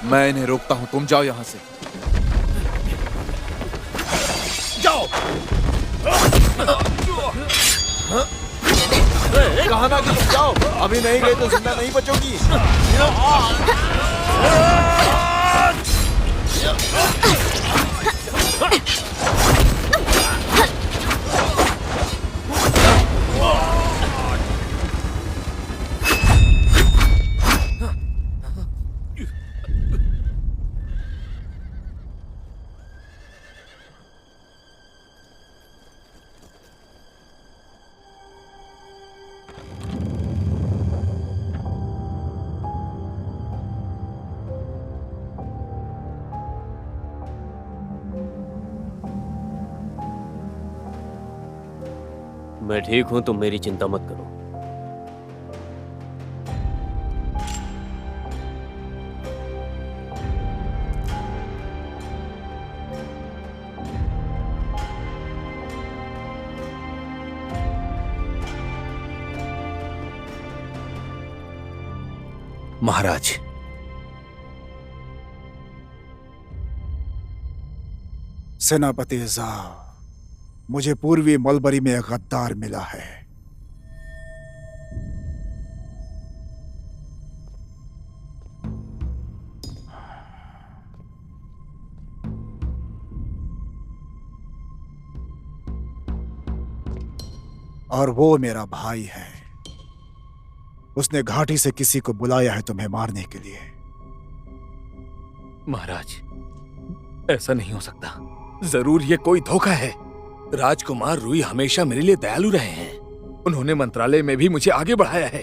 मैं इन्हें रोकता हूं, तुम जाओ यहां से। जाओ। कहा ना कि तुम जाओ, अभी नहीं गए तो जिंदा नहीं बचोगी। मैं ठीक हूं, तुम मेरी चिंता मत करो। महाराज, सेनापति ज़ा, मुझे पूर्वी मलबरी में एक गद्दार मिला है। और वो मेरा भाई है। उसने घाटी से किसी को बुलाया है तुम्हें मारने के लिए। महाराज, ऐसा नहीं हो सकता। जरूर ये कोई धोखा है। राजकुमार रुई हमेशा मेरे लिए दयालु रहे हैं। उन्होंने मंत्रालय में भी मुझे आगे बढ़ाया है।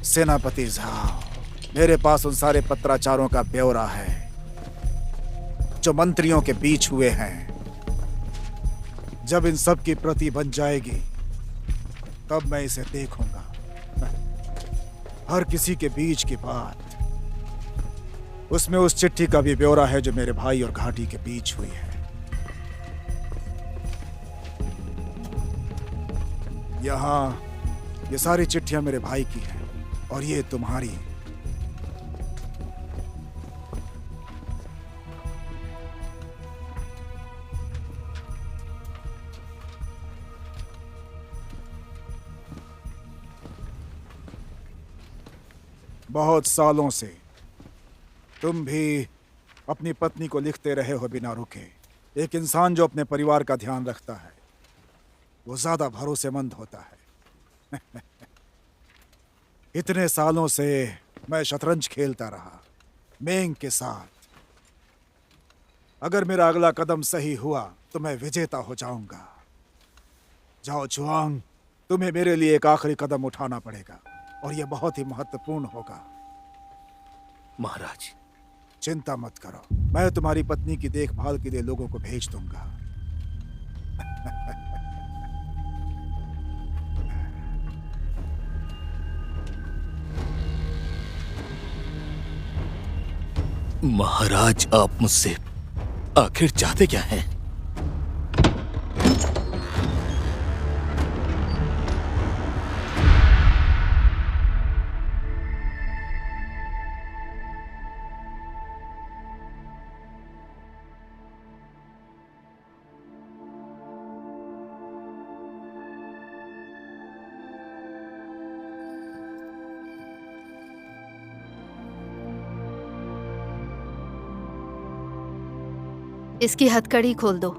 सेनापति ज़ा, मेरे पास उन सारे पत्राचारों का ब्यौरा है जो मंत्रियों के बीच हुए हैं। जब इन सब की प्रति बन जाएगी तब मैं इसे देखूंगा। हर किसी के बीच की बात, उसमें उस चिट्ठी का भी ब्यौरा है जो मेरे भाई और घाटी के बीच हुई है। यहाँ ये सारी चिट्ठियां मेरे भाई की हैं और ये तुम्हारी। बहुत सालों से तुम भी अपनी पत्नी को लिखते रहे हो बिना रुके। एक इंसान जो अपने परिवार का ध्यान रखता है वो ज्यादा भरोसेमंद होता है। इतने सालों से मैं शतरंज खेलता रहा मेंग के साथ। अगर मेरा अगला कदम सही हुआ तो मैं विजेता हो जाऊंगा। जाओ जुआंग, तुम्हें मेरे लिए एक आखिरी कदम उठाना पड़ेगा और यह बहुत ही महत्वपूर्ण होगा। महाराज, चिंता मत करो, मैं तुम्हारी पत्नी की देखभाल के लिए लोगों को भेज दूंगा। महाराज, आप मुझसे आखिर चाहते क्या हैं? इसकी हथकड़ी खोल दो।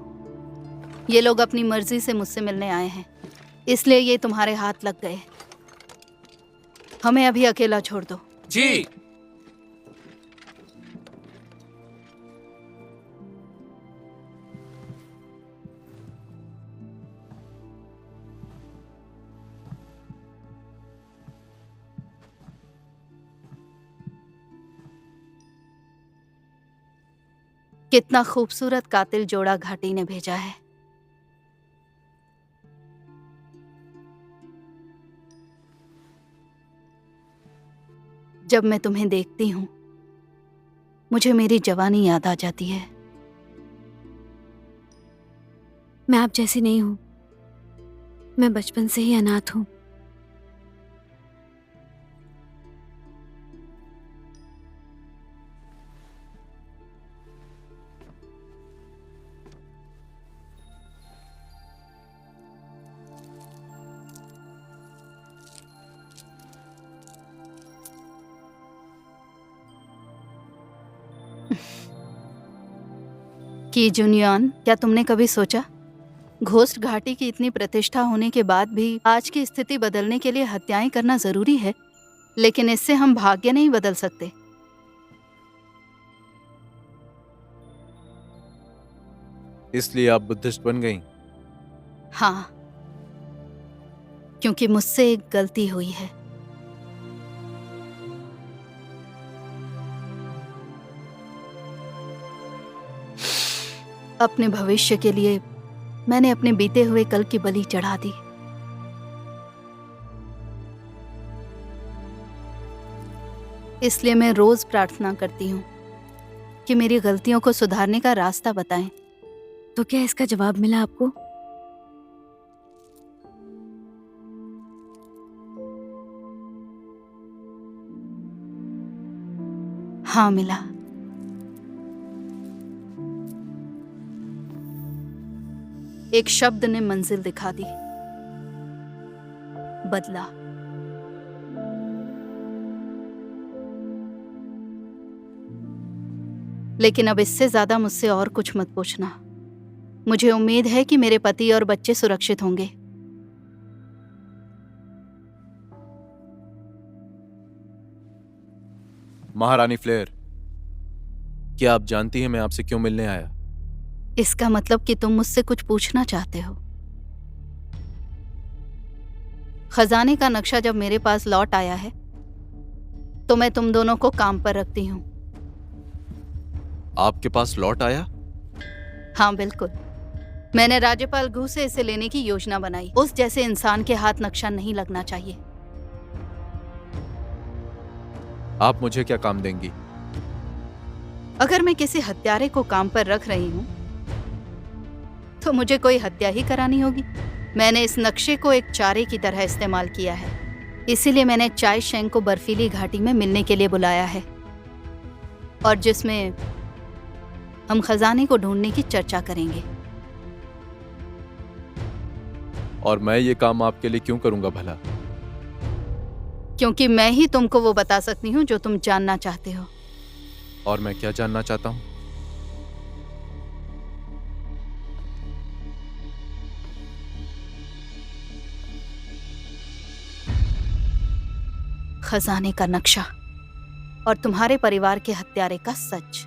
ये लोग अपनी मर्जी से मुझसे मिलने आए हैं, इसलिए ये तुम्हारे हाथ लग गए। हमें अभी अकेला छोड़ दो। जी। कितना खूबसूरत कातिल जोड़ा घाटी ने भेजा है। जब मैं तुम्हें देखती हूं, मुझे मेरी जवानी याद आ जाती है। मैं आप जैसी नहीं हूं। मैं बचपन से ही अनाथ हूं। कि जुनियन, क्या तुमने कभी सोचा, घोस्ट घाटी की इतनी प्रतिष्ठा होने के बाद भी आज की स्थिति बदलने के लिए हत्याएं करना जरूरी है, लेकिन इससे हम भाग्य नहीं बदल सकते। इसलिए आप बुद्धिस्ट बन गईं? हाँ, क्योंकि मुझसे एक गलती हुई है। अपने भविष्य के लिए मैंने अपने बीते हुए कल की बलि चढ़ा दी। इसलिए मैं रोज प्रार्थना करती हूँ कि मेरी गलतियों को सुधारने का रास्ता बताएं। तो क्या इसका जवाब मिला आपको? हाँ, मिला। एक शब्द ने मंजिल दिखा दी, बदला। लेकिन अब इससे ज्यादा मुझसे और कुछ मत पूछना। मुझे उम्मीद है कि मेरे पति और बच्चे सुरक्षित होंगे। महारानी फ्लेयर, क्या आप जानती हैं मैं आपसे क्यों मिलने आया? इसका मतलब कि तुम मुझसे कुछ पूछना चाहते हो। खजाने का नक्शा जब मेरे पास लौट आया है तो मैं तुम दोनों को काम पर रखती हूँ। आपके पास लौट आया? हाँ, बिल्कुल। मैंने राज्यपाल गु से इसे लेने की योजना बनाई। उस जैसे इंसान के हाथ नक्शा नहीं लगना चाहिए। आप मुझे क्या काम देंगी? अगर मैं किसी हत्यारे को काम पर रख रही हूँ तो मुझे कोई हत्या ही करानी होगी। मैंने इस नक्शे को एक चारे की तरह इस्तेमाल किया है, इसीलिए मैंने चाय शेंग को बर्फीली घाटी में मिलने के लिए बुलाया है, और जिसमें हम खजाने को ढूंढने की चर्चा करेंगे। और मैं ये काम आपके लिए क्यों करूंगा भला? क्योंकि मैं ही तुमको वो बता सकती हूँ जो तुम जानना चाहते हो। और मैं क्या जानना चाहता हूँ? खजाने का नक्शा और तुम्हारे परिवार के हत्यारे का सच।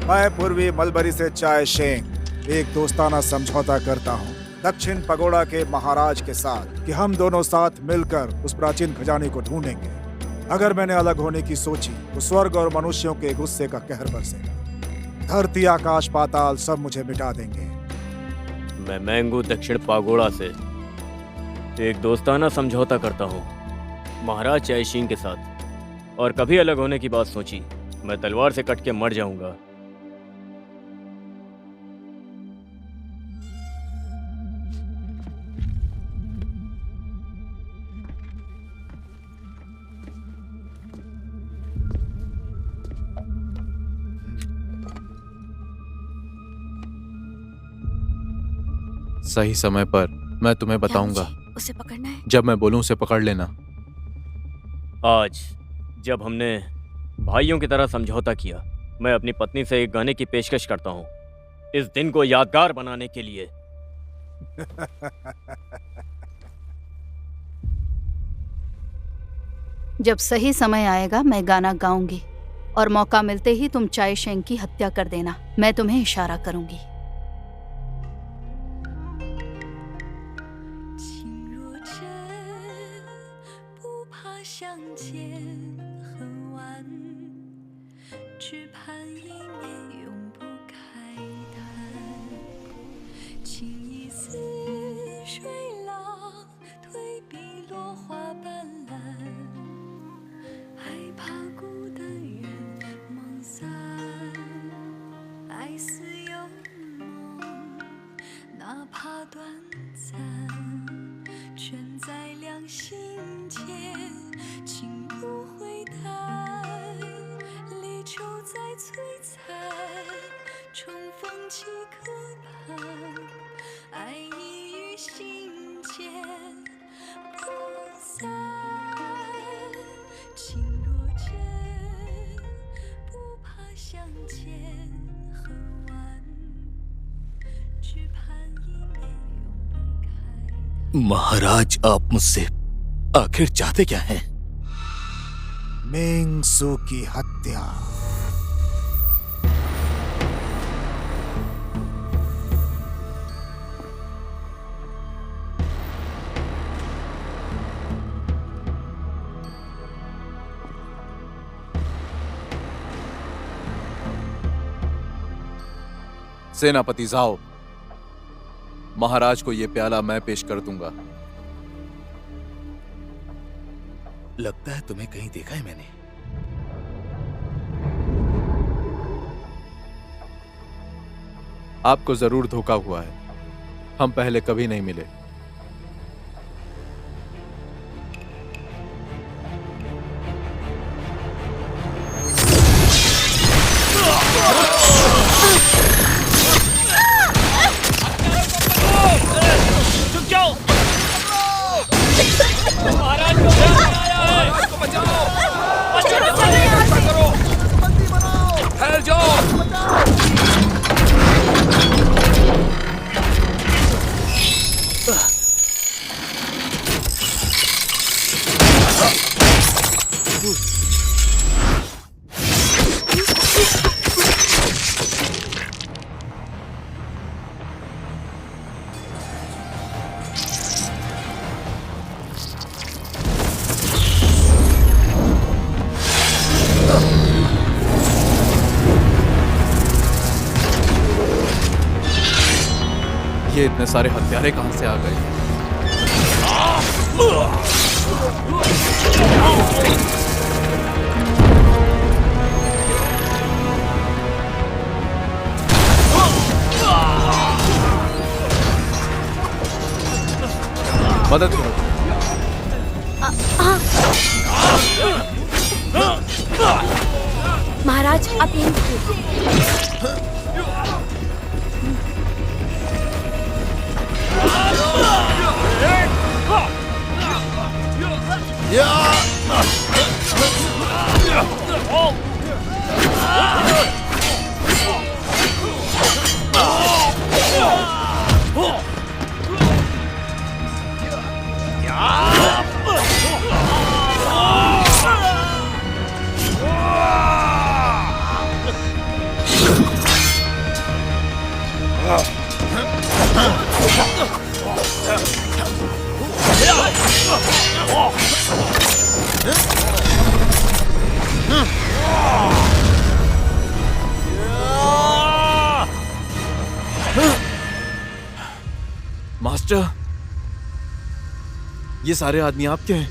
मैं पूर्वी मलबरी से चाय शेंग एक दोस्ताना समझौता करता हूँ दक्षिण पगोड़ा के महाराज के साथ कि हम दोनों साथ मिलकर उस प्राचीन खजाने को ढूंढेंगे। अगर मैंने अलग होने की सोची तो स्वर्ग और मनुष्यों के गुस्से का कहर बरसेगा। धरती, आकाश, पाताल सब मुझे मिटा देंगे। मैं मैंगो दक्षिण पागोड़ा से एक दोस्ताना समझौता करता हूँ महाराज चायशिंग के साथ, और कभी अलग होने की बात सोची मैं तलवार से कट के मर जाऊंगा। सही समय पर मैं तुम्हें बताऊंगा। उसे पकड़ना है। जब मैं बोलूं उसे पकड़ लेना। आज जब हमने भाइयों की तरह समझौता किया, मैं अपनी पत्नी से एक गाने की पेशकश करता हूँ, इस दिन को यादगार बनाने के लिए। जब सही समय आएगा मैं गाना गाऊंगी और मौका मिलते ही तुम चाय शेंग की हत्या कर देना। मैं तुम्हें इशारा करूंगी। 情若真，不怕相见恨晚，只盼一面永不开谈。情已似水浪，退避落花斑斓，害怕孤单人梦散，爱似有梦，哪怕短暂，全在两心间，情不会淡，离愁再摧残，重逢几可盼，爱已于心间不散。情若真，不怕相见恨晚，只盼一面永不开。 महाराज, आप मुझसे आखिर चाहते क्या हैं? मेंग सू की हत्या। सेनापति जाओ, महाराज को यह प्याला मैं पेश कर दूंगा। लगता है तुम्हें कहीं देखा है मैंने। आपको जरूर धोखा हुआ है, हम पहले कभी नहीं मिले। ये इतने सारे हत्यारे कहां से आ गए? मदद करो। महाराज, आप यहीं रुकिए। मास्टर, ये सारे आदमी आपके हैं?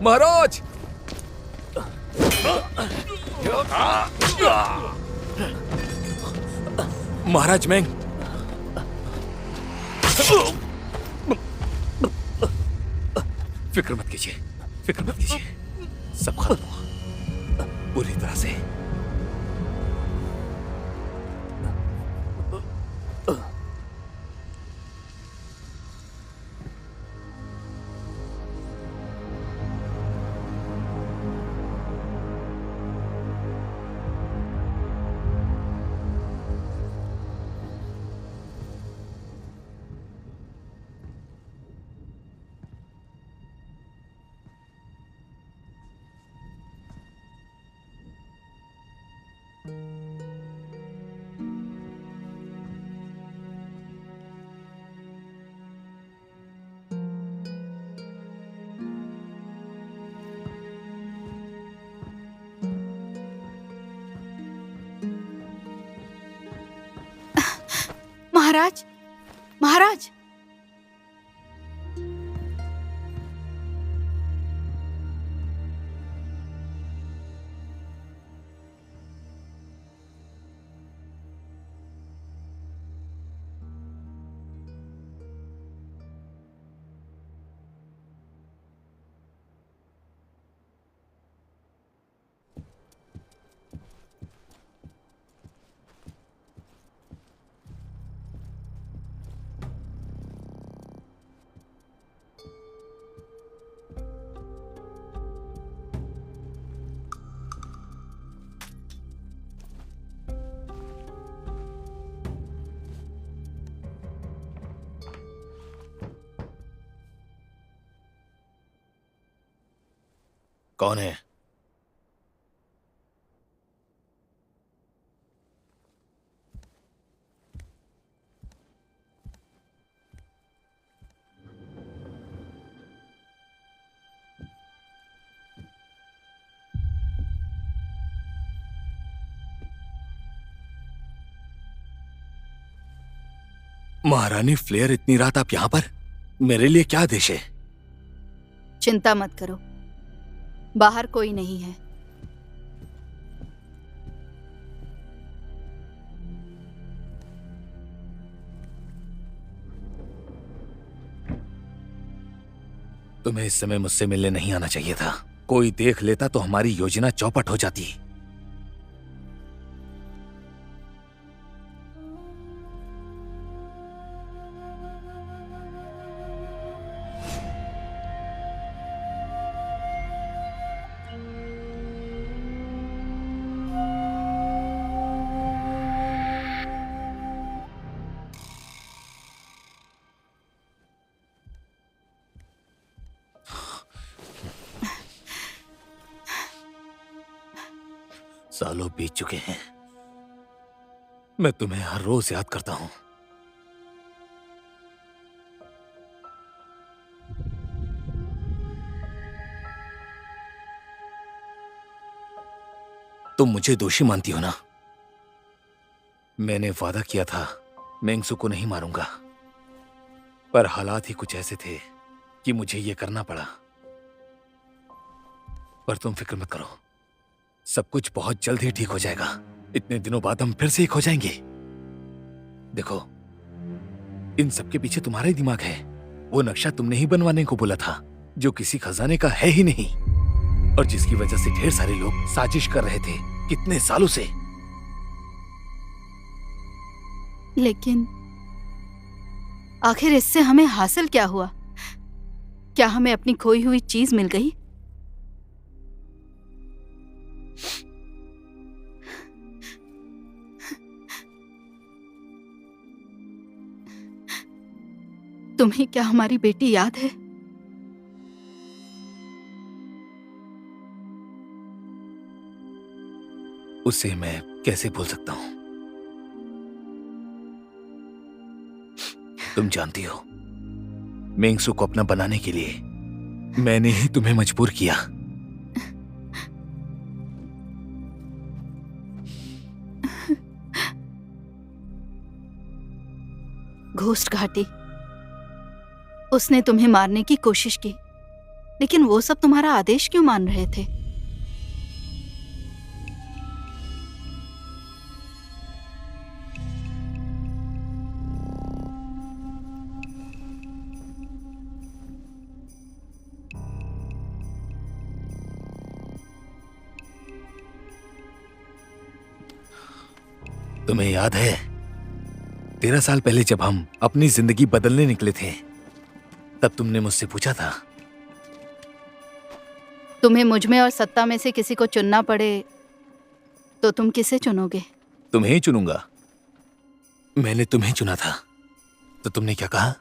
महाराज! महाराज मेंग, फिक्र मत कीजिए, फिक्र मत कीजिए, सब खत्म हुआ, पूरी तरह से महाराज, महाराज। कौन है? महारानी फ्लेयर, इतनी रात आप यहां पर? मेरे लिए क्या आदेश है? चिंता मत करो, बाहर कोई नहीं है। तुम्हें इस समय मुझसे मिलने नहीं आना चाहिए था। कोई देख लेता तो हमारी योजना चौपट हो जाती। सालों बीत चुके हैं, मैं तुम्हें हर रोज याद करता हूं। तुम मुझे दोषी मानती हो ना? मैंने वादा किया था मेंगसू को नहीं मारूंगा, पर हालात ही कुछ ऐसे थे कि मुझे यह करना पड़ा। पर तुम फिक्र मत करो, सब कुछ बहुत जल्द ही ठीक हो जाएगा। इतने दिनों बाद हम फिर से एक हो जाएंगे। देखो, इन सब के पीछे तुम्हारा ही दिमाग है। वो नक्शा तुमने ही बनवाने को बोला था, जो किसी खजाने का है ही नहीं, और जिसकी वजह से ढेर सारे लोग साजिश कर रहे थे कितने सालों से। लेकिन आखिर इससे हमें हासिल क्या हुआ? क्या हमें अपनी खोई हुई चीज मिल गई? तुम्हें क्या हमारी बेटी याद है? उसे मैं कैसे भूल सकता हूं? तुम जानती हो, मेंगसू को अपना बनाने के लिए मैंने ही तुम्हें मजबूर किया। घोस्ट घाटी, उसने तुम्हें मारने की कोशिश की, लेकिन वो सब तुम्हारा आदेश क्यों मान रहे थे? तुम्हें याद है 13 साल पहले जब हम अपनी जिंदगी बदलने निकले थे, तब तुमने मुझसे पूछा था, तुम्हें मुझ में और सत्ता में से किसी को चुनना पड़े तो तुम किसे चुनोगे? तुम्हें ही चुनूंगा। मैंने तुम्हें चुना था, तो तुमने क्या कहा?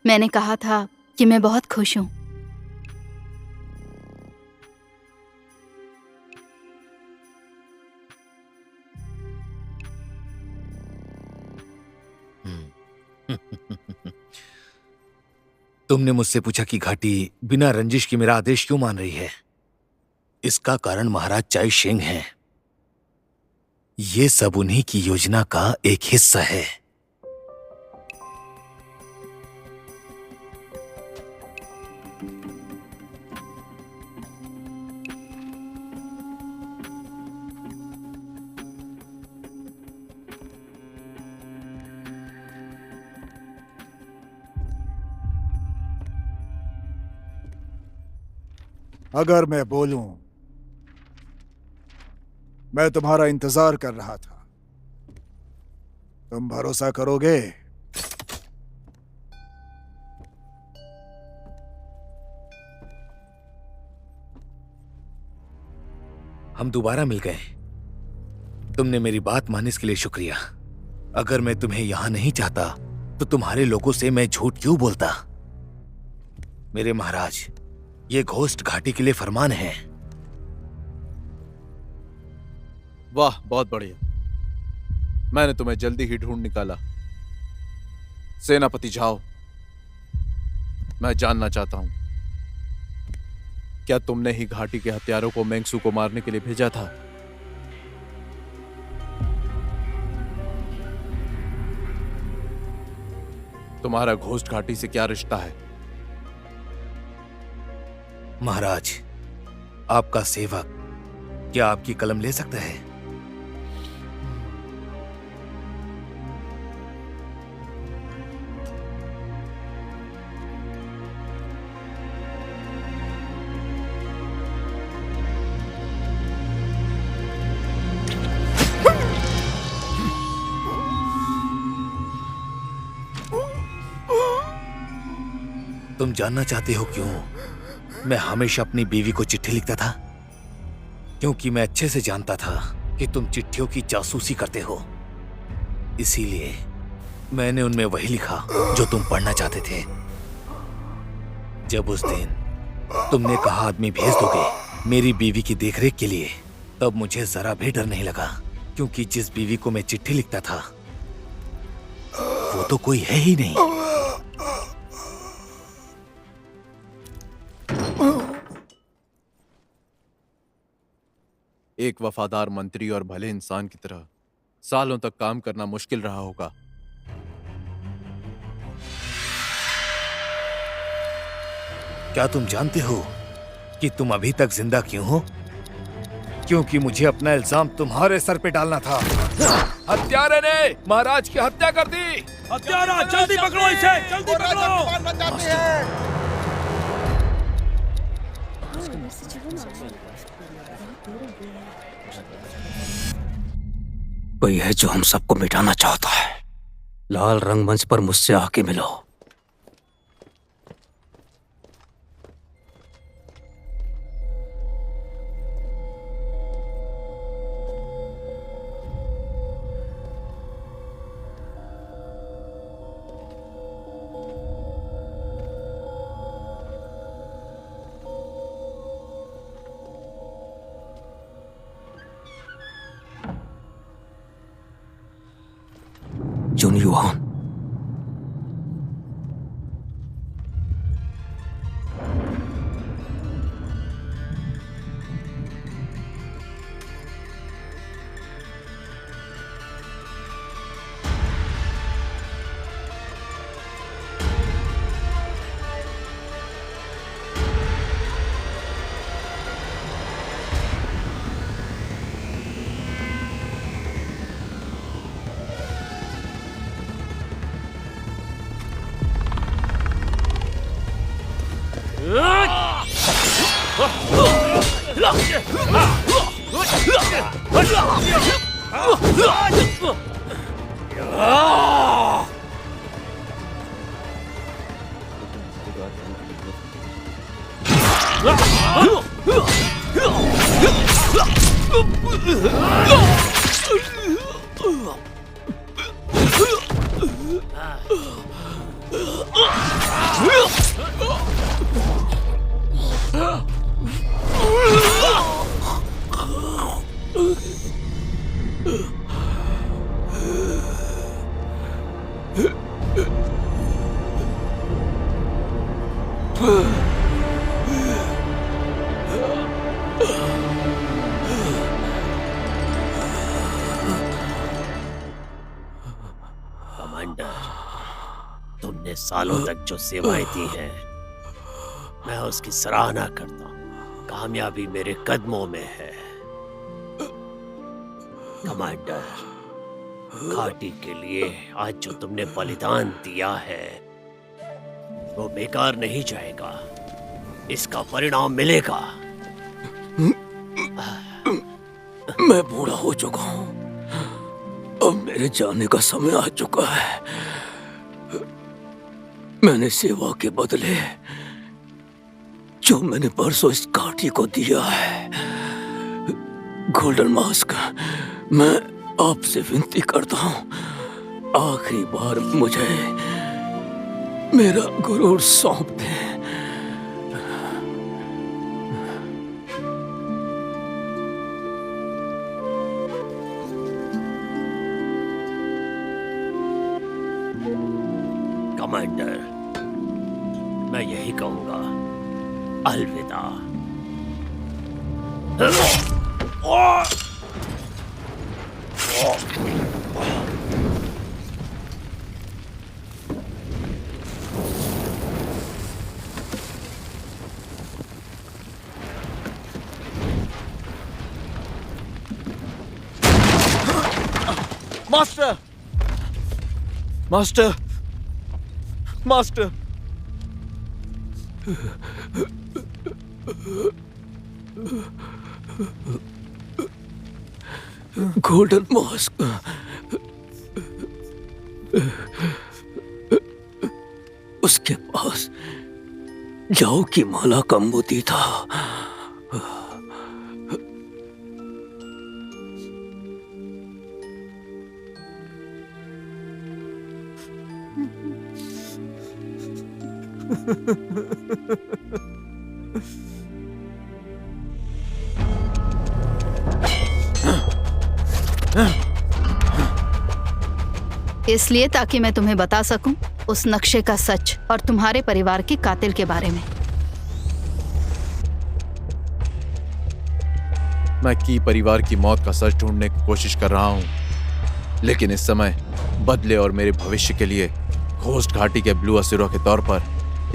मैंने कहा था कि मैं बहुत खुश हूं। तुमने मुझसे पूछा कि घाटी बिना रंजिश के मेरा आदेश क्यों मान रही है। इसका कारण महाराज चाई शेंग हैं। ये सब उन्हीं की योजना का एक हिस्सा है। अगर मैं बोलूं, मैं तुम्हारा इंतजार कर रहा था, तुम भरोसा करोगे? हम दोबारा मिल गए। तुमने मेरी बात मानने के लिए शुक्रिया। अगर मैं तुम्हें यहां नहीं चाहता तो तुम्हारे लोगों से मैं झूठ क्यों बोलता? मेरे महाराज, ये घोस्ट घाटी के लिए फरमान है। वाह, बहुत बढ़िया। मैंने तुम्हें जल्दी ही ढूंढ निकाला। सेनापति झाओ, मैं जानना चाहता हूं, क्या तुमने ही घाटी के हत्यारों को मेंगसू को मारने के लिए भेजा था? तुम्हारा घोस्ट घाटी से क्या रिश्ता है? महाराज, आपका सेवक क्या आपकी कलम ले सकता है? तुम जानना चाहते हो क्यों मैं हमेशा अपनी बीवी को चिट्ठी लिखता था? क्योंकि मैं अच्छे से जानता था कि तुम चिट्ठियों की जासूसी करते हो। इसीलिए मैंने उनमें वही लिखा जो तुम पढ़ना चाहते थे। जब उस दिन तुमने कहा आदमी भेज दोगे मेरी बीवी की देखरेख के लिए, तब मुझे जरा भी डर नहीं लगा, क्योंकि जिस बीवी को मैं चिट्ठी लिखता था वो तो कोई है ही नहीं। एक वफादार मंत्री और भले इंसान की तरह सालों तक काम करना मुश्किल रहा होगा। क्या तुम जानते हो कि तुम अभी तक जिंदा क्यों हो? क्योंकि मुझे अपना इल्जाम तुम्हारे सर पे डालना था। हत्यारे ने महाराज की हत्या कर दी। हत्यारा, जल्दी पकड़ो इसे, जल्दी पकड़ो। कोई है जो हम सबको मिटाना चाहता है। लाल रंगमंच पर मुझसे आके मिलो। जुन युहान, सालों तक जो सेवाएं दी हैं, मैं उसकी सराहना करता हूँ। कामयाबी मेरे कदमों में है। कमांडर, घाटी के लिए आज जो तुमने बलिदान दिया है वो बेकार नहीं जाएगा, इसका परिणाम मिलेगा। मैं बूढ़ा हो चुका हूँ, अब मेरे जाने का समय आ चुका है। मैंने सेवा के बदले जो मैंने परसों इस घाटी को दिया है, गोल्डन मास्क, मैं आपसे विनती करता हूँ, आखिरी बार मुझे मेरा गुरूर सौंप दें। कमांडर, मैं यही कहूंगा, अलविदा। Master, master, master. Golden mask, उसके पास जाओ की माला का मोती था। इसलिए ताकि मैं तुम्हें बता सकूं उस नक्शे का सच और तुम्हारे परिवार के कातिल के बारे में। मैं की परिवार की मौत का सच ढूंढने की कोशिश कर रहा हूं, लेकिन इस समय बदले और मेरे भविष्य के लिए घोस्ट घाटी के ब्लू असुरों के तौर पर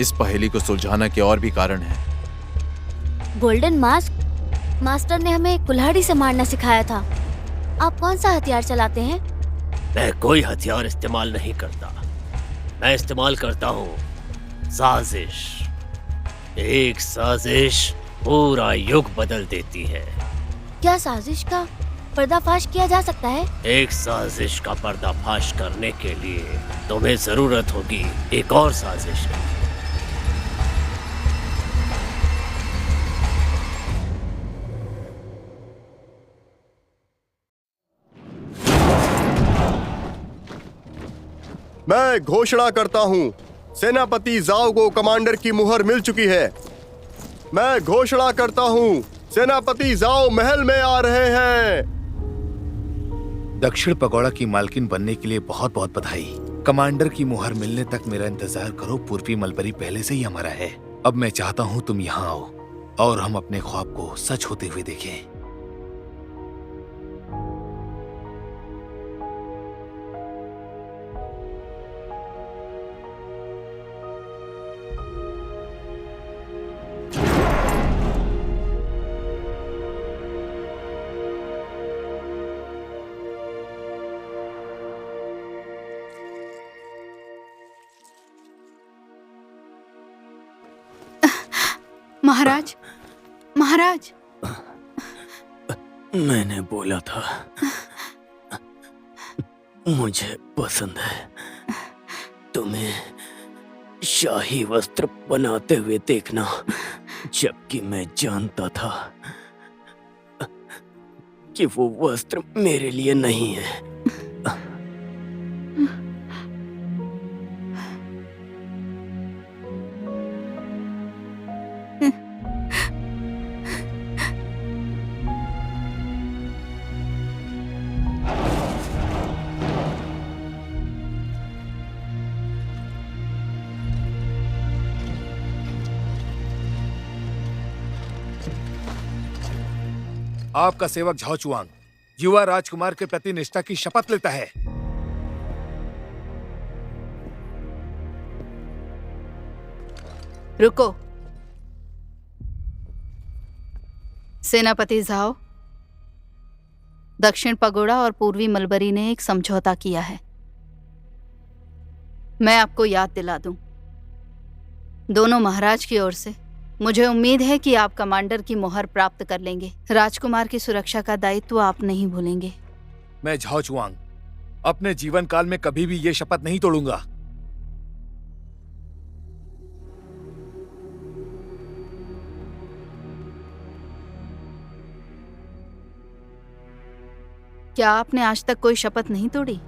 इस पहेली को सुलझाना के और भी कारण हैं। गोल्डन मास्क, मास्टर ने हमें कुल्हाड़ी से मारना सिखाया था। आप कौन सा हथियार चलाते हैं? मैं कोई हथियार इस्तेमाल नहीं करता, मैं इस्तेमाल करता हूँ साजिश। एक साजिश पूरा युग बदल देती है। क्या साजिश का पर्दाफाश किया जा सकता है? एक साजिश का पर्दाफाश करने के लिए तुम्हें जरूरत होगी एक और साजिश की। मैं घोषणा करता हूं, सेनापति जाओ को कमांडर की मुहर मिल चुकी है। मैं घोषणा करता हूं, सेनापति जाओ महल में आ रहे हैं। दक्षिण पगोड़ा की मालकिन बनने के लिए बहुत बहुत बधाई। कमांडर की मुहर मिलने तक मेरा इंतजार करो। पूर्वी मलबरी पहले से ही हमारा है। अब मैं चाहता हूँ तुम यहाँ आओ और हम अपने ख्वाब को सच होते हुए देखें। महाराज, महाराज, मैंने बोला था मुझे पसंद है तुम्हें शाही वस्त्र बनाते हुए देखना, जबकि मैं जानता था कि वो वस्त्र मेरे लिए नहीं है। आपका सेवक झाओ चुआंग युवा राजकुमार के प्रति निष्ठा की शपथ लेता है। रुको। सेनापति झाओ, दक्षिण पगोड़ा और पूर्वी मलबरी ने एक समझौता किया है। मैं आपको याद दिला दूं, दोनों महाराज की ओर से मुझे उम्मीद है कि आप कमांडर की मोहर प्राप्त कर लेंगे। राजकुमार की सुरक्षा का दायित्व आप नहीं भूलेंगे। मैं झाओ चुआंग अपने जीवन काल में कभी भी ये शपथ नहीं तोड़ूंगा। क्या आपने आज तक कोई शपथ नहीं तोड़ी?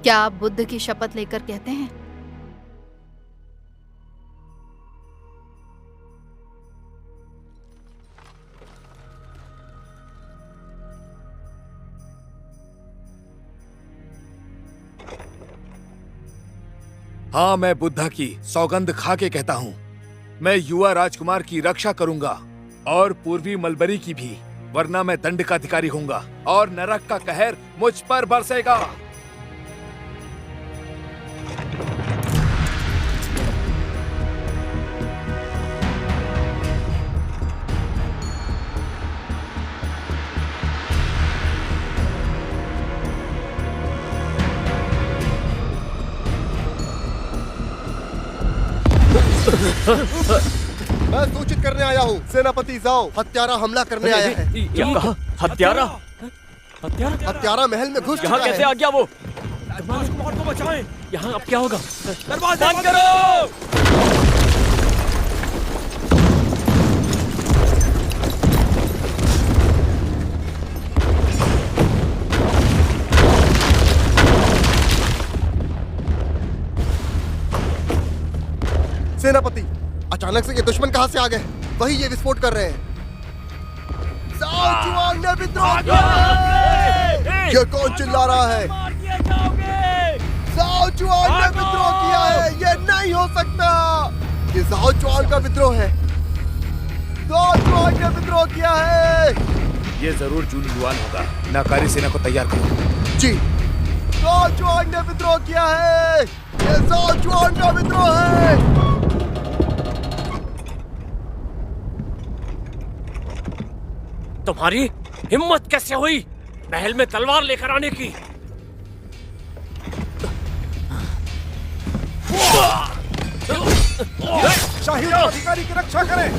क्या आप बुद्ध की शपथ लेकर कहते हैं? हाँ, मैं बुद्धा की सौगंध खा के कहता हूँ, मैं युवा राजकुमार की रक्षा करूंगा और पूर्वी मलबरी की भी, वरना मैं दंड का अधिकारी होऊंगा और नरक का कहर मुझ पर बरसेगा। मैं सूचित करने आया हूँ। सेनापति जाओ, हत्यारा हमला करने आया है। क्या कहा? हत्यारा? हत्यारा महल में घुस यहाँ चुका कैसे है। आ गया वो? राजकुमार को बचाएं। यहाँ अब क्या होगा? दरवाजा बंद करो। सेनापति, अचानक से ये दुश्मन कहाँ से आ गए? वही ये विस्फोट कर रहे हैं। जाओ चुआंग ने विद्रोह किया है। ये कौन चिल्ला रहा है? जाओ चुआंग ने विद्रोह किया है। ये नहीं हो सकता। ये जाओ चुआंग का विद्रोह है। जाओ चुआंग ने विद्रोह किया है। ये जरूर जून युआन होगा। नाकारी सेना को तैयार करो। जी, जाओ चुआंग ने विद्रोह किया है। ये जाओ चुआंग का विद्रोह है। तुम्हारी हिम्मत कैसे हुई महल में तलवार लेकर आने की? शाही अधिकारी की रक्षा करें।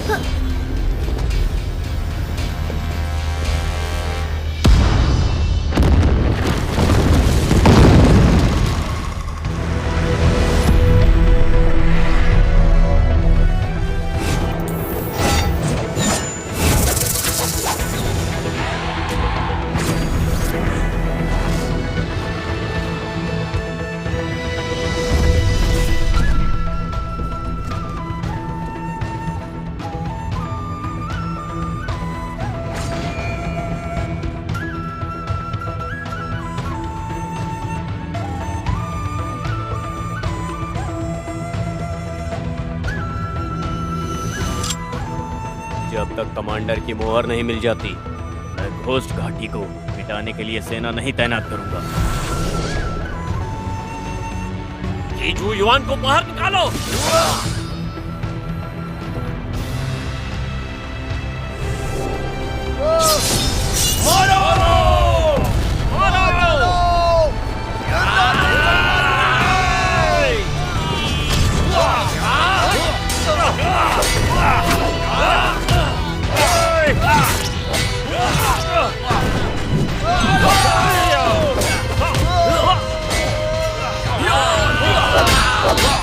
जब तक कमांडर की मोहर नहीं मिल जाती, मैं घोस्ट घाटी को मिटाने के लिए सेना नहीं तैनात करूंगा। जीजू युआन को बाहर निकालो।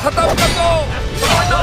खत्म कर दो।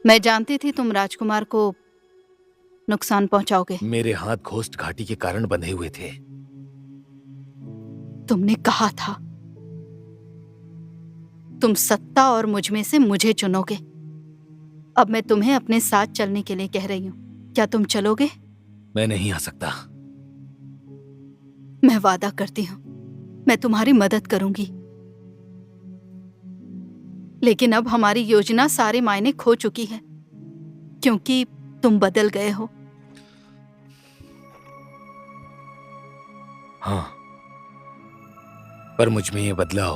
मैं जानती थी तुम राजकुमार को नुकसान पहुंचाओगे। मेरे हाथ घोस्ट घाटी के कारण बंधे हुए थे। तुमने कहा था तुम सत्ता और मुझ में से मुझे चुनोगे। अब मैं तुम्हें अपने साथ चलने के लिए कह रही हूं। क्या तुम चलोगे? मैं नहीं आ सकता। मैं वादा करती हूं मैं तुम्हारी मदद करूंगी, लेकिन अब हमारी योजना सारे मायने खो चुकी है क्योंकि तुम बदल गए हो। हाँ, पर मुझ में ये बदलाव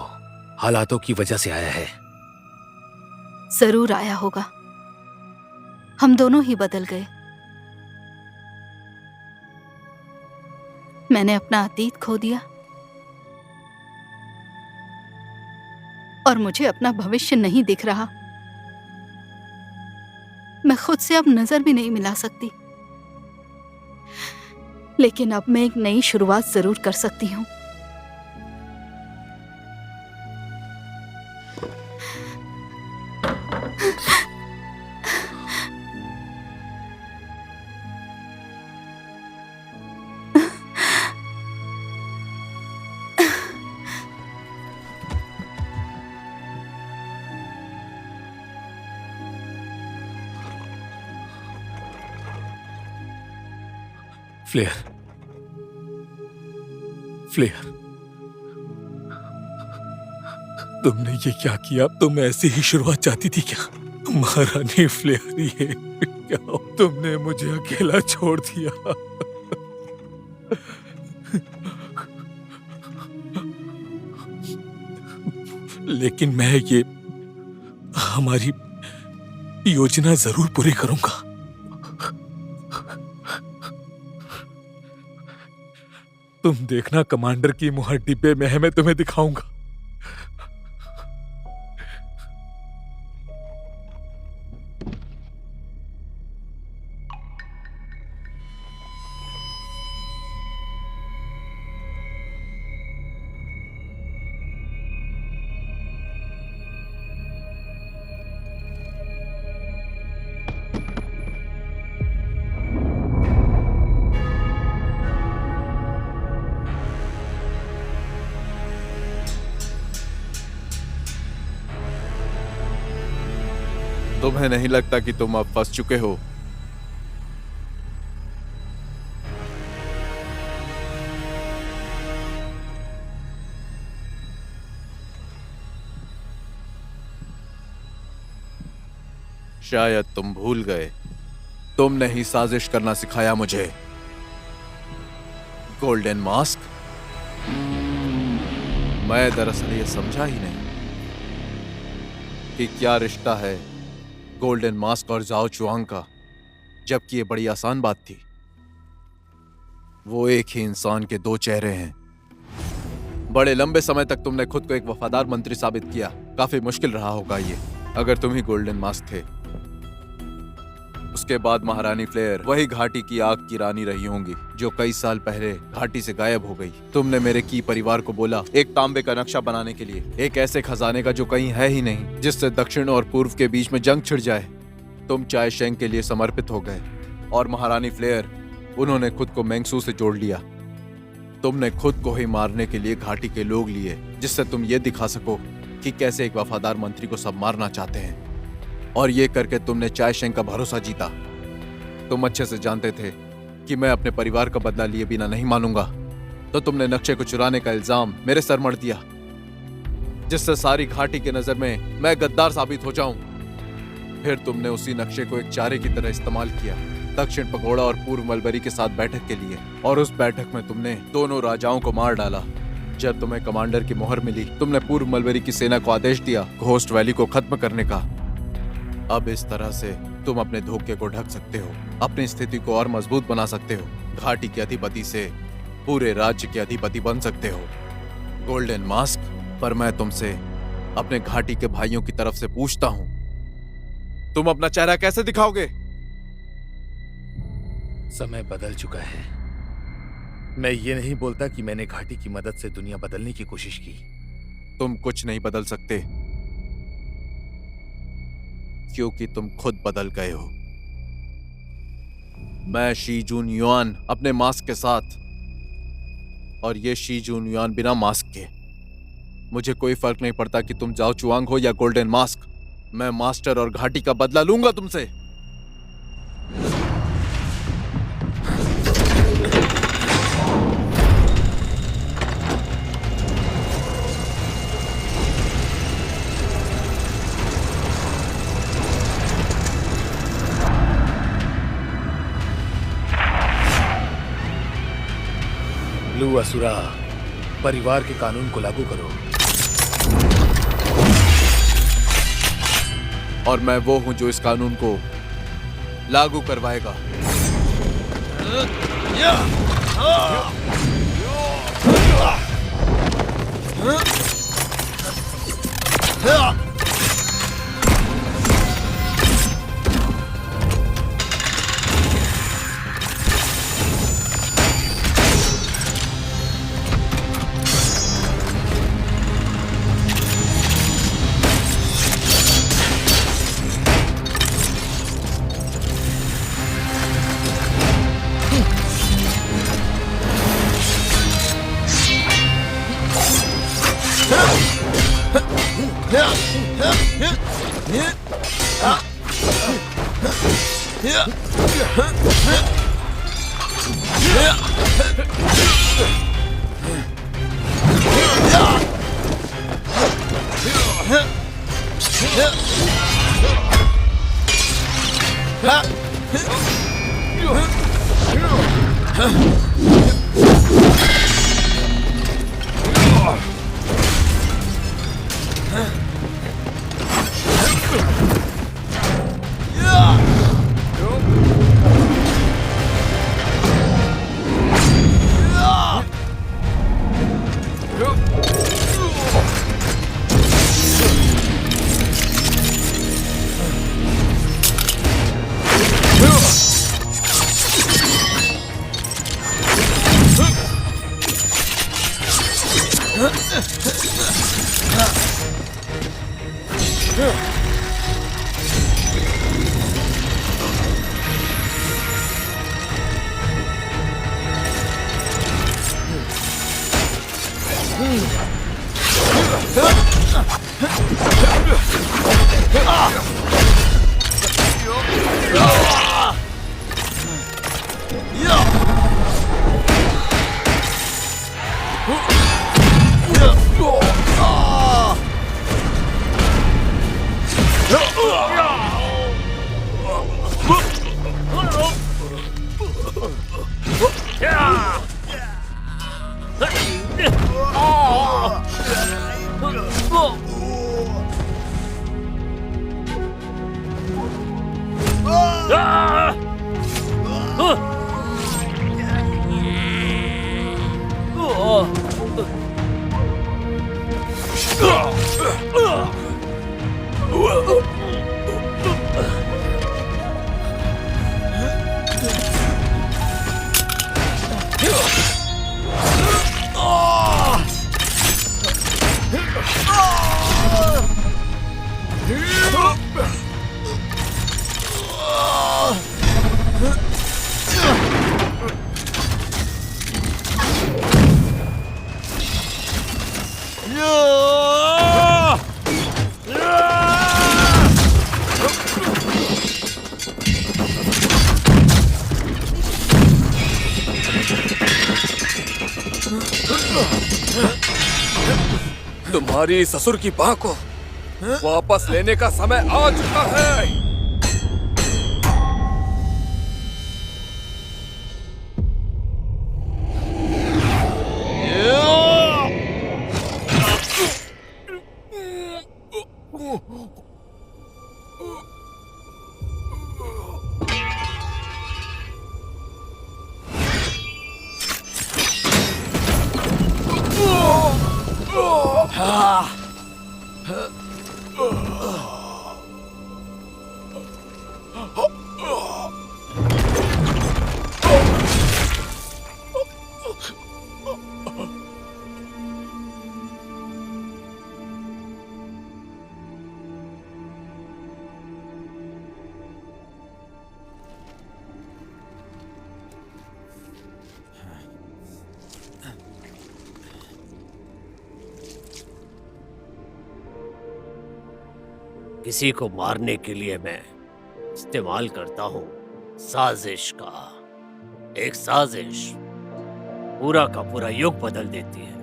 हालातों की वजह से आया है। जरूर आया होगा। हम दोनों ही बदल गए। मैंने अपना अतीत खो दिया और मुझे अपना भविष्य नहीं दिख रहा। मैं खुद से अब नजर भी नहीं मिला सकती, लेकिन अब मैं एक नई शुरुआत जरूर कर सकती हूँ। फ्लेयर, फ्लेयर, तुमने ये क्या किया? तुम ऐसी ही शुरुआत चाहती थी क्या? महारानी फ्लेयर, ये क्या? तुमने मुझे अकेला छोड़ दिया। लेकिन मैं ये हमारी योजना जरूर पूरी करूंगा। तुम देखना, कमांडर की मुहर डिब्बे में है, मैं तुम्हें दिखाऊंगा। तुम्हें नहीं लगता कि तुम अब फंस चुके हो? शायद तुम भूल गए, तुमने ही साजिश करना सिखाया मुझे। Golden mask? मैं दरअसल ये समझा ही नहीं कि क्या रिश्ता है गोल्डन मास्क और जाओ चुआंग का, जबकि ये बड़ी आसान बात थी। वो एक ही इंसान के दो चेहरे हैं। बड़े लंबे समय तक तुमने खुद को एक वफादार मंत्री साबित किया। काफी मुश्किल रहा होगा ये, अगर तुम ही गोल्डन मास्क थे। उसके बाद महारानी फ्लेयर वही घाटी की आग की रानी रही होंगी जो कई साल पहले घाटी से गायब हो गई। तुमने मेरे की परिवार को बोला एक तांबे का नक्शा बनाने के लिए, एक ऐसे खजाने का जो कहीं है ही नहीं, जिससे दक्षिण और पूर्व के बीच में जंग छिड़ जाए। तुम चाय शेंग के लिए समर्पित हो गए और महारानी फ्लेयर, उन्होंने खुद को मेंगसू से जोड़ लिया। तुमने खुद को ही मारने के लिए घाटी के लोग लिए, जिससे तुम ये दिखा सको कि कैसे एक वफादार मंत्री को सब मारना चाहते हैं। और ये करके तुमने चाय शेंग का भरोसा जीता। तुम अच्छे से जानते थे कि मैं अपने परिवार का बदला लिए बिना नहीं मानूंगा, तो तुमने नक्शे को चुराने का इल्जाम मेरे सर मढ़ दिया, जिससे सारी घाटी की नजर में मैं गद्दार साबित हो जाऊं। फिर तुमने उसी नक्शे को एक चारे की तरह इस्तेमाल किया दक्षिण पगोड़ा और पूर्व मलबरी के साथ बैठक के लिए, और उस बैठक में तुमने दोनों राजाओं को मार डाला। जब तुम्हें कमांडर की मोहर मिली, तुमने पूर्व मलबरी की सेना को आदेश दिया घोस्ट वैली को खत्म करने का। अब इस तरह से तुम अपने धोखे को ढक सकते हो, अपनी स्थिति को और मजबूत बना सकते हो, घाटी के अधिपति से पूरे राज्य के अधिपति बन सकते हो। गोल्डन मास्क, पर मैं तुमसे अपने घाटी के भाइयों की तरफ से पूछता हूं, तुम अपना चेहरा कैसे दिखाओगे? समय बदल चुका है। मैं ये नहीं बोलता कि मैंने घाटी की मदद से दुनिया बदलने की कोशिश की। तुम कुछ नहीं बदल सकते। क्योंकि तुम खुद बदल गए हो। मैं शी जून युआन अपने मास्क के साथ, और ये शी जून युआन बिना मास्क के। मुझे कोई फर्क नहीं पड़ता कि तुम जाओ चुआंग हो या गोल्डन मास्क। मैं मास्टर और घाटी का बदला लूंगा तुमसे। ब्लू असुरा, परिवार के कानून को लागू करो। और मैं वो हूं जो इस कानून को लागू करवाएगा। तुम्हारी ससुर की बाह को वापस लेने का समय आ चुका है। किसी को मारने के लिए मैं इस्तेमाल करता हूँ साजिश का। एक साजिश पूरा का पूरा युग बदल देती है।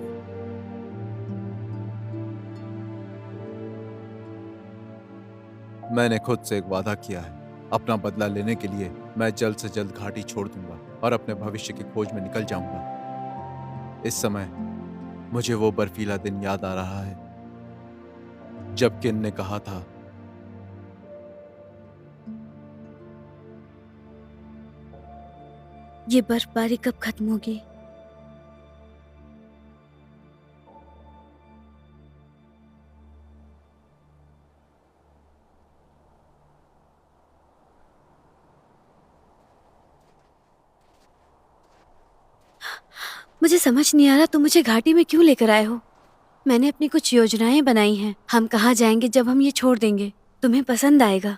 मैंने खुद से एक वादा किया है, अपना बदला लेने के लिए मैं जल्द से जल्द घाटी छोड़ दूंगा और अपने भविष्य की खोज में निकल जाऊंगा। इस समय मुझे वो बर्फीला दिन याद आ रहा है जब किन ने कहा था, ये बर्फबारी कब खत्म होगी? मुझे समझ नहीं आ रहा तुम मुझे घाटी में क्यों लेकर आए हो। मैंने अपनी कुछ योजनाएं बनाई हैं। हम कहाँ जाएंगे जब हम ये छोड़ देंगे? तुम्हें पसंद आएगा।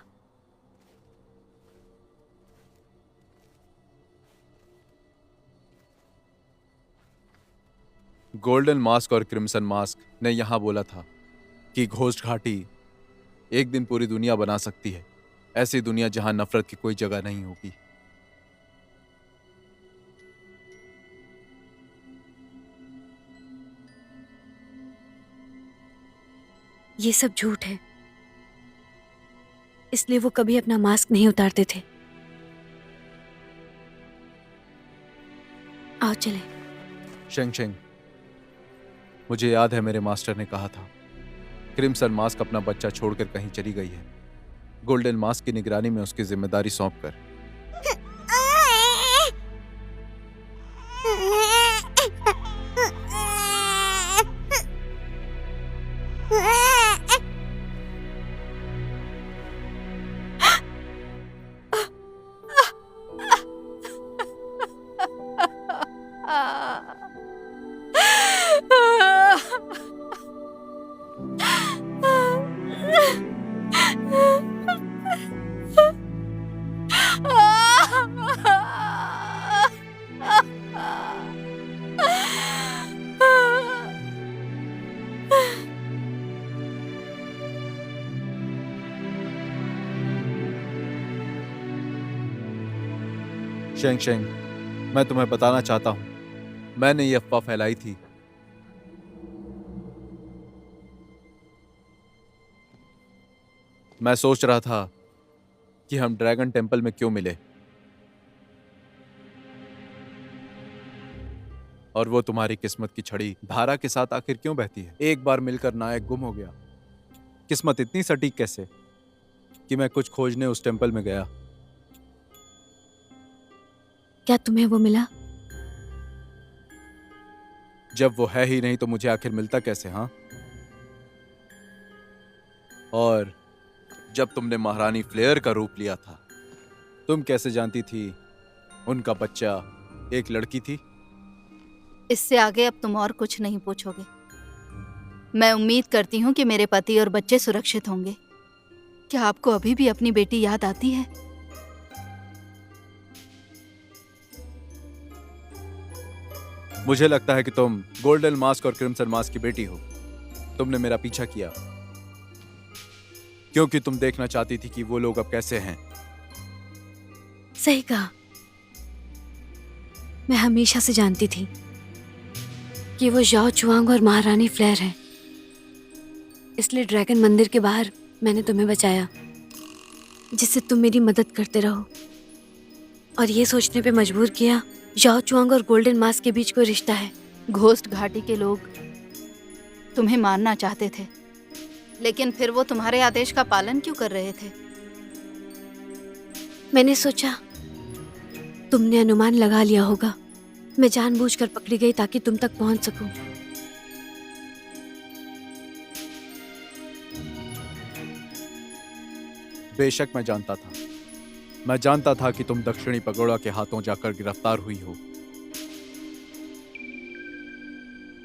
गोल्डन मास्क और क्रिम्सन मास्क ने यहां बोला था कि घोस्ट घाटी एक दिन पूरी दुनिया बना सकती है, ऐसी दुनिया जहां नफरत की कोई जगह नहीं होगी। ये सब झूठ है, इसलिए वो कभी अपना मास्क नहीं उतारते थे। आओ चले। शेंग शेंग, मुझे याद है मेरे मास्टर ने कहा था क्रिम्सन मास्क अपना बच्चा छोड़कर कहीं चली गई है, गोल्डन मास्क की निगरानी में उसकी जिम्मेदारी सौंपकर। शेंग शेंग, मैं तुम्हें बताना चाहता हूं, मैंने ये अफवाह फैलाई थी। मैं सोच रहा था कि हम ड्रैगन टेंपल में क्यों मिले, और वो तुम्हारी किस्मत की छड़ी धारा के साथ आखिर क्यों बहती है। एक बार मिलकर नायक गुम हो गया। किस्मत इतनी सटीक कैसे कि मैं कुछ खोजने उस टेंपल में गया। क्या तुम्हें वो मिला? जब वो है ही नहीं तो मुझे आखिर मिलता कैसे? हाँ, और जब तुमने महारानी फ्लेयर का रूप लिया था, तुम कैसे जानती थी उनका बच्चा एक लड़की थी? इससे आगे अब तुम और कुछ नहीं पूछोगे। मैं उम्मीद करती हूँ कि मेरे पति और बच्चे सुरक्षित होंगे। क्या आपको अभी भी अपनी बेटी याद आती है? मुझे लगता है कि तुम गोल्डन मास्क और क्रिम्सन मास्क की बेटी हो। तुमने मेरा पीछा किया क्योंकि तुम देखना चाहती थी कि वो लोग अब कैसे हैं। सही कहा। मैं हमेशा से जानती थी कि वो जाओ चुआंग और महारानी फ्लेयर हैं। इसलिए ड्रैगन मंदिर के बाहर मैंने तुम्हें बचाया, जिससे तुम मेरी मदद करते रहो, और ये सोचने पे मजबूर किया जाओ चुआंग और गोल्डन मास्क के बीच कोई रिश्ता है। घोस्ट घाटी के लोग तुम्हें मारना चाहते थे, लेकिन फिर वो तुम्हारे आदेश का पालन क्यों कर रहे थे? मैंने सोचा तुमने अनुमान लगा लिया होगा। मैं जानबूझकर पकड़ी गई ताकि तुम तक पहुंच सकूं। बेशक मैं जानता था। मैं जानता था कि तुम दक्षिणी पगोड़ा के हाथों जाकर गिरफ्तार हुई हो,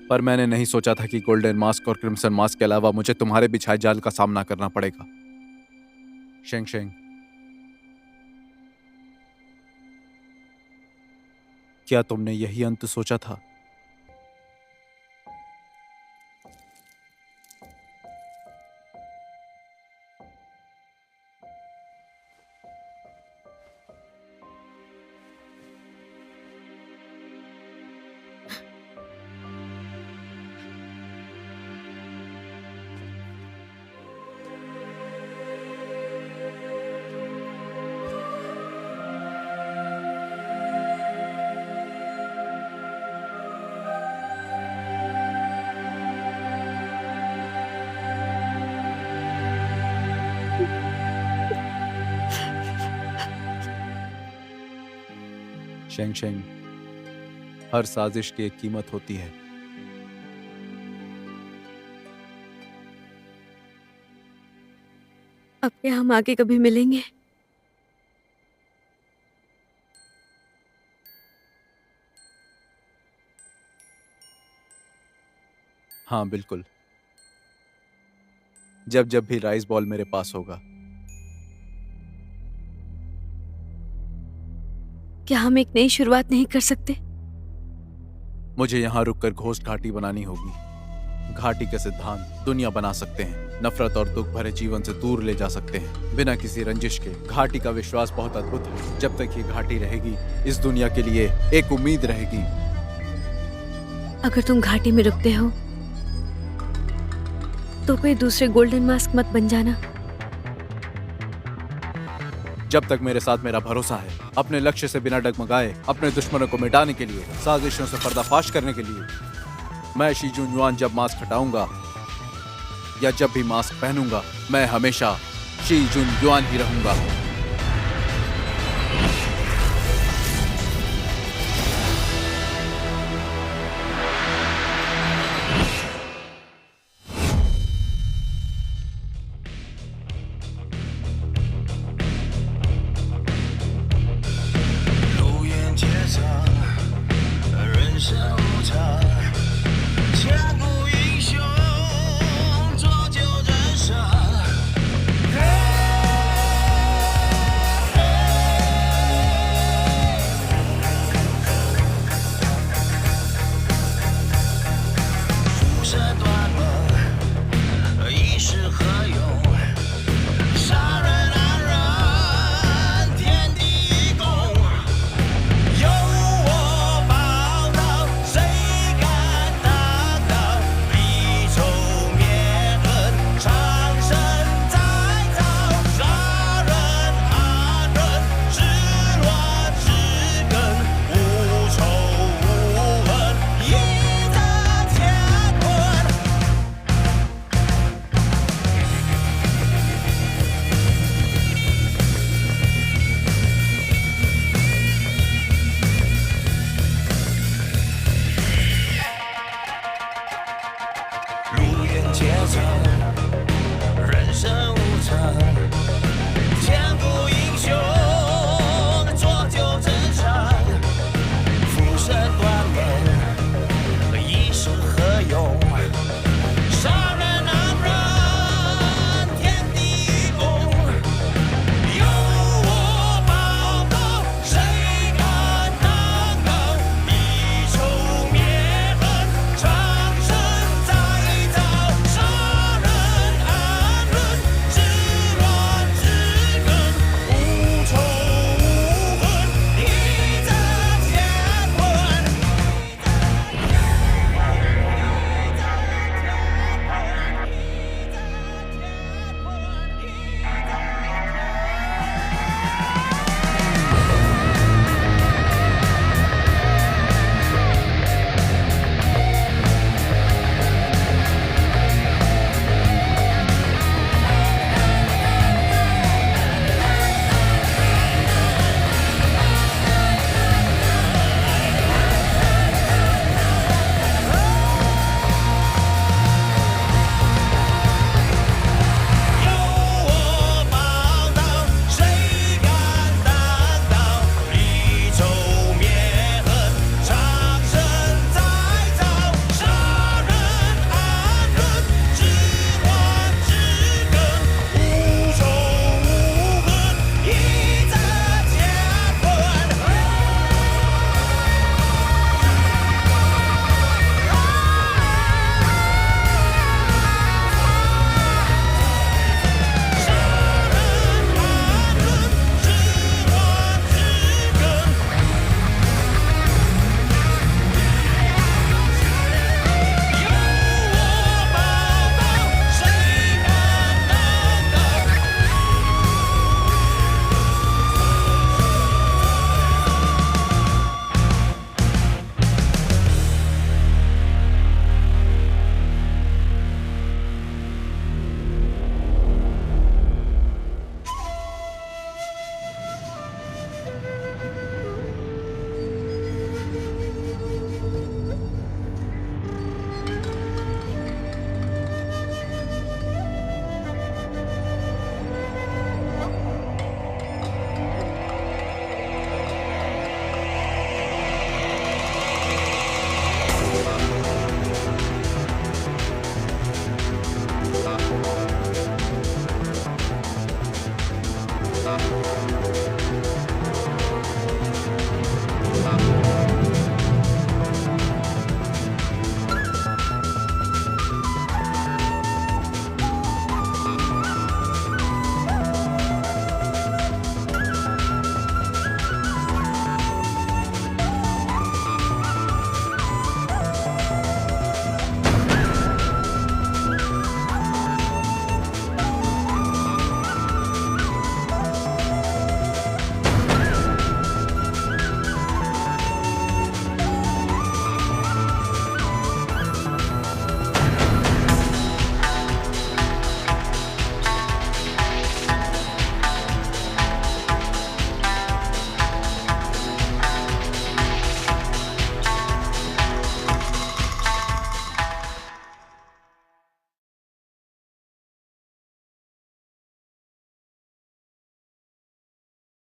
पर मैंने नहीं सोचा था कि गोल्डन मास्क और क्रिम्सन मास्क के अलावा मुझे तुम्हारे बिछाए जाल का सामना करना पड़ेगा। शेंग शेंग, क्या तुमने यही अंत सोचा था? शेंग शेंग, हर साजिश की एक कीमत होती है। अब क्या हम आगे कभी मिलेंगे? हाँ बिल्कुल, जब जब भी राइस बॉल मेरे पास होगा। क्या हम एक नई शुरुआत नहीं कर सकते? मुझे यहाँ रुककर घोस्ट घाटी बनानी होगी। घाटी के सिद्धांत दुनिया बना सकते हैं, नफरत और दुख भरे जीवन से दूर ले जा सकते हैं बिना किसी रंजिश के। घाटी का विश्वास बहुत अद्भुत है। जब तक ये घाटी रहेगी, इस दुनिया के लिए एक उम्मीद रहेगी। अगर तुम घाटी में रुकते हो तो कोई दूसरे गोल्डन मास्क मत बन जाना। जब तक मेरे साथ मेरा भरोसा है, अपने लक्ष्य से बिना डगमगाए, अपने दुश्मनों को मिटाने के लिए, साजिशों से पर्दाफाश करने के लिए, मैं शी जुन युआन जब मास्क हटाऊंगा या जब भी मास्क पहनूंगा, मैं हमेशा शी जुन युआन ही रहूंगा।